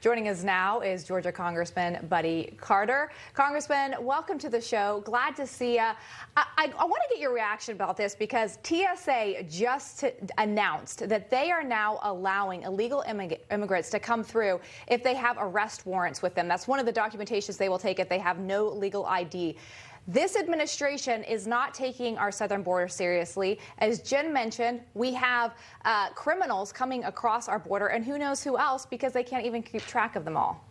Joining us now is Georgia Congressman Buddy Carter. Congressman, welcome to the show. Glad to see you. I want to get your reaction about this because TSA just announced that they are now allowing illegal immigrants to come through if they have arrest warrants with them. That's one of the documentations they will take if they have no legal ID. This administration is not taking our southern border seriously. As Jen mentioned, we have criminals coming across our border, and who knows who else, because they can't even keep track of them all.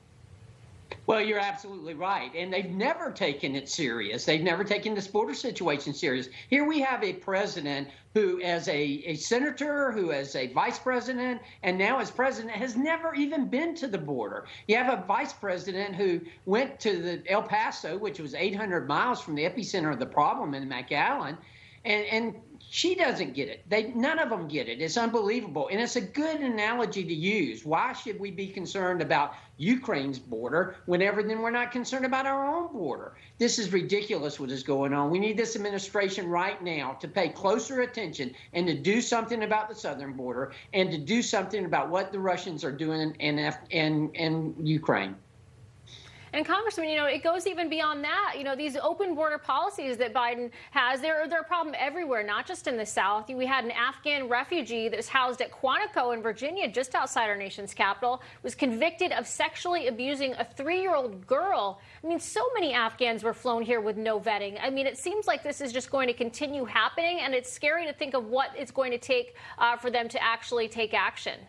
Well, you're absolutely right. And they've never taken it serious. They've never taken this border situation serious. Here we have a president who, as a senator, who as a vice president, and now as president, has never even been to the border. You have a vice president who went to the El Paso, which was 800 miles from the epicenter of the problem in McAllen, and she doesn't get it. None of them get it. It's unbelievable. And it's a good analogy to use. Why should we be concerned about Ukraine's border whenever then we're not concerned about our own border? This is ridiculous what is going on. We need this administration right now to pay closer attention and to do something about the southern border and to do something about what the Russians are doing in Ukraine. And Congressman, it goes even beyond that. These open border policies that Biden has, they're a problem everywhere, not just in the South. We had an Afghan refugee that was housed at Quantico in Virginia, just outside our nation's capital, was convicted of sexually abusing a 3-year-old girl. So many Afghans were flown here with no vetting. It seems like this is just going to continue happening, and it's scary to think of what it's going to take for them to actually take action.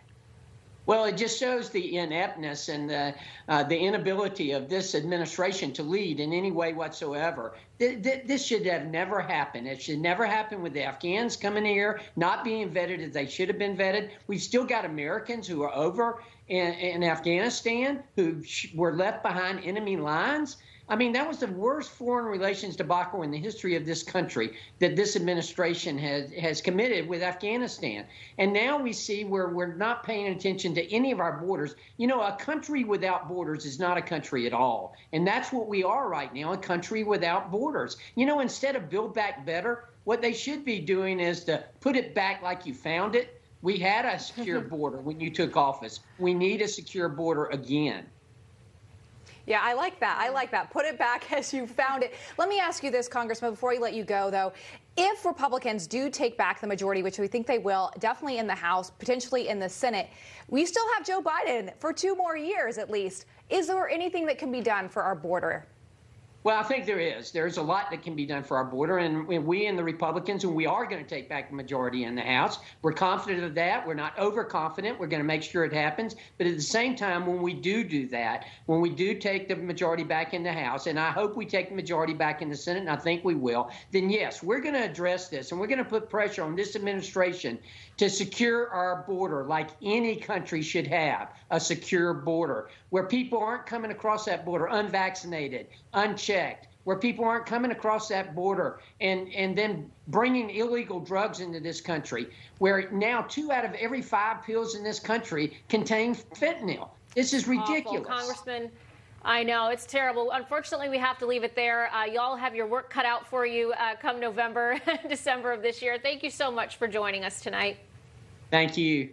Well, it just shows the ineptness and the inability of this administration to lead in any way whatsoever. This should have never happened. It should never happen with the Afghans coming here, not being vetted as they should have been vetted. We've still got Americans who are over in Afghanistan who were left behind enemy lines. That was the worst foreign relations debacle in the history of this country that this administration has committed with Afghanistan. And now we see where we're not paying attention to any of our borders. A country without borders is not a country at all. And that's what we are right now, a country without borders. Instead of build back better, what they should be doing is to put it back like you found it. We had a secure border when you took office. We need a secure border again. Yeah, I like that. I like that. Put it back as you found it. Let me ask you this, Congressman, before we let you go, though. If Republicans do take back the majority, which we think they will, definitely in the House, potentially in the Senate, we still have Joe Biden for 2 more years at least. Is there anything that can be done for our border? Well, I think there is. There's a lot that can be done for our border, and we and the Republicans, and we are going to take back the majority in the House. We're confident of that. We're not overconfident. We're going to make sure it happens. But at the same time, when we do that, when we do take the majority back in the House, and I hope we take the majority back in the Senate, and I think we will, then yes, we're going to address this, and we're going to put pressure on this administration to secure our border like any country should have, a secure border, where people aren't coming across that border unvaccinated, unchecked, where people aren't coming across that border and then bringing illegal drugs into this country, where now 2 out of every 5 pills in this country contain fentanyl. This is ridiculous. Awful, Congressman. I know, it's terrible. Unfortunately, we have to leave it there. Y'all have your work cut out for you come November, December of this year. Thank you so much for joining us tonight. Thank you.